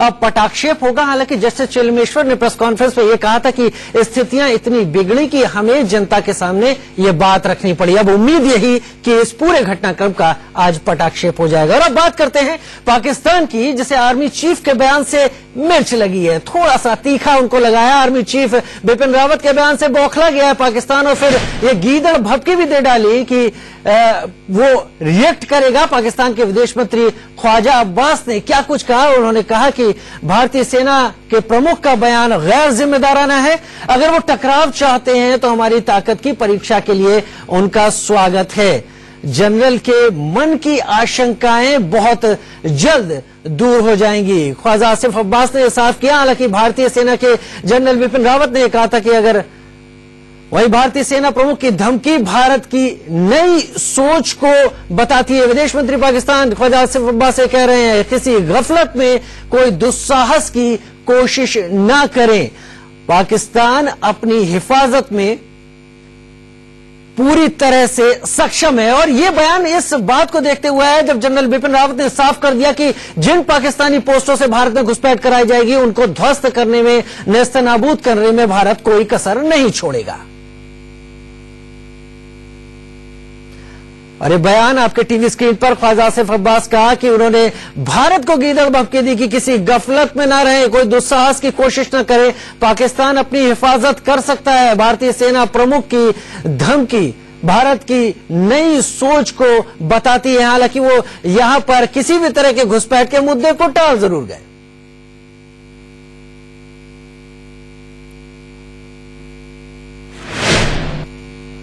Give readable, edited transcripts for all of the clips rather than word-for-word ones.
अब पटाक्षेप होगा। हालांकि जस्टिस चिलमेश्वर ने प्रेस कॉन्फ्रेंस में यह कहा था कि स्थितियां इतनी बिगड़ी कि हमें जनता के सामने ये बात रखनी पड़ी। अब उम्मीद यही कि इस पूरे घटनाक्रम का आज पटाक्षेप हो जाएगा। और अब बात करते हैं पाकिस्तान की, जिसे आर्मी चीफ के बयान से मिर्च लगी है, थोड़ा सा तीखा उनको लगाया। आर्मी चीफ बिपिन रावत के बयान से बौखला गया है पाकिस्तान और फिर ये गीदड़ भभकी भी दे डाली कि वो रिएक्ट करेगा। पाकिस्तान के विदेश मंत्री ख्वाजा अब्बास ने क्या कुछ कहा। उन्होंने कहा कि भारतीय सेना के प्रमुख का बयान गैर जिम्मेदाराना है। अगर वो टकराव चाहते हैं तो हमारी ताकत की परीक्षा के लिए उनका स्वागत है। जनरल के मन की आशंकाएं बहुत जल्द दूर हो जाएंगी, ख्वाजा आसिफ अब्बास ने साफ किया। हालांकि भारतीय सेना के जनरल बिपिन रावत ने कहा था कि अगर वही भारतीय सेना प्रमुख की धमकी भारत की नई सोच को बताती है। विदेश मंत्री पाकिस्तान ख्वाजा आसिफ अब्बास से कह रहे हैं किसी गफलत में कोई दुस्साहस की कोशिश न करें। पाकिस्तान अपनी हिफाजत में पूरी तरह से सक्षम है। और यह बयान इस बात को देखते हुए है जब जनरल बिपिन रावत ने साफ कर दिया कि जिन पाकिस्तानी पोस्टों से भारत में घुसपैठ कराई जाएगी उनको ध्वस्त करने में, नेस्तनाबूद करने में भारत कोई कसर नहीं छोड़ेगा। और ये बयान आपके टीवी स्क्रीन पर ख्वाजा आसिफ अब्बास कहा कि उन्होंने भारत को गीदड़ भभकी दी कि किसी गफलत में ना रहे, कोई दुस्साहस की कोशिश न करे। पाकिस्तान अपनी हिफाजत कर सकता है। भारतीय सेना प्रमुख की धमकी भारत की नई सोच को बताती है। हालांकि वो यहां पर किसी भी तरह के घुसपैठ के मुद्दे को टाल जरूर गए।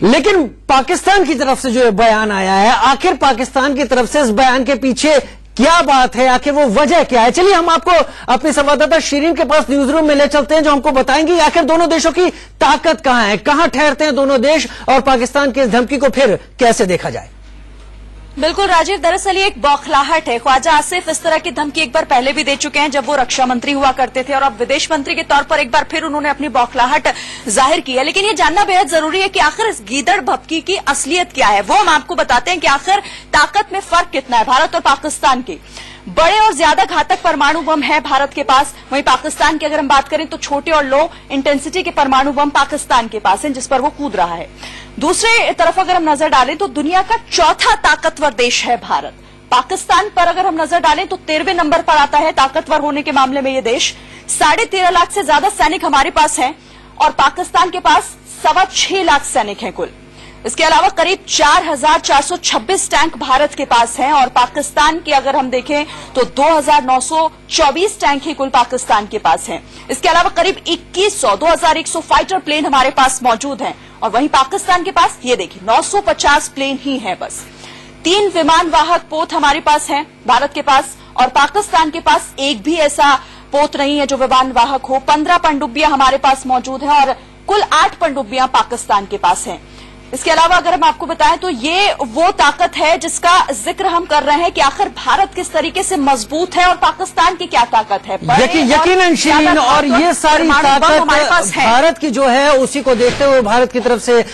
लेकिन पाकिस्तान की तरफ से जो ये बयान आया है, आखिर पाकिस्तान की तरफ से इस बयान के पीछे क्या बात है, आखिर वो वजह क्या है? चलिए हम आपको अपनी संवाददाता शिरीन के पास न्यूज रूम में ले चलते हैं, जो हमको बताएंगे आखिर दोनों देशों की ताकत कहां है, कहां ठहरते हैं दोनों देश और पाकिस्तान की इस धमकी को फिर कैसे देखा जाए। बिल्कुल राजीव, दरअसल ये एक बौखलाहट है। ख्वाजा आसिफ इस तरह की धमकी एक बार पहले भी दे चुके हैं जब वो रक्षा मंत्री हुआ करते थे और अब विदेश मंत्री के तौर पर एक बार फिर उन्होंने अपनी बौखलाहट जाहिर की है। लेकिन ये जानना बेहद जरूरी है कि आखिर इस गीदड़ भभकी की असलियत क्या है। वो हम आपको बताते हैं कि आखिर ताकत में फर्क कितना है भारत और पाकिस्तान की। बड़े और ज्यादा घातक परमाणु बम है भारत के पास, वहीं पाकिस्तान की अगर हम बात करें तो छोटे और लो इंटेंसिटी के परमाणु बम पाकिस्तान के पास हैं, जिस पर वो कूद रहा है। दूसरे तरफ अगर हम नजर डालें तो दुनिया का चौथा ताकतवर देश है भारत। पाकिस्तान पर अगर हम नजर डालें तो 13वें नंबर पर आता है ताकतवर होने के मामले में ये देश। 13.5 लाख से ज्यादा सैनिक हमारे पास हैं और पाकिस्तान के पास 6.25 लाख सैनिक हैं कुल। इसके अलावा करीब 4,426 टैंक भारत के पास हैं और पाकिस्तान की अगर हम देखें तो 2,924 टैंक ही कुल पाकिस्तान के पास हैं। इसके अलावा करीब 2,100 फाइटर प्लेन हमारे पास मौजूद हैं और वहीं पाकिस्तान के पास ये देखिए 950 प्लेन ही हैं बस। 3 विमान वाहक पोत हमारे पास हैं भारत के पास और पाकिस्तान के पास एक भी ऐसा पोत नहीं है जो विमान वाहक हो। 15 पनडुब्बियां हमारे पास मौजूद हैं और कुल 8 पनडुब्बियां पाकिस्तान के पास हैं। इसके अलावा अगर हम आपको बताएं तो ये वो ताकत है जिसका जिक्र हम कर रहे हैं कि आखिर भारत किस तरीके से मजबूत है और पाकिस्तान की क्या ताकत है। यकीनन शिरीन, और ये सारी ताकत भारत की जो है उसी को देखते हुए भारत की तरफ से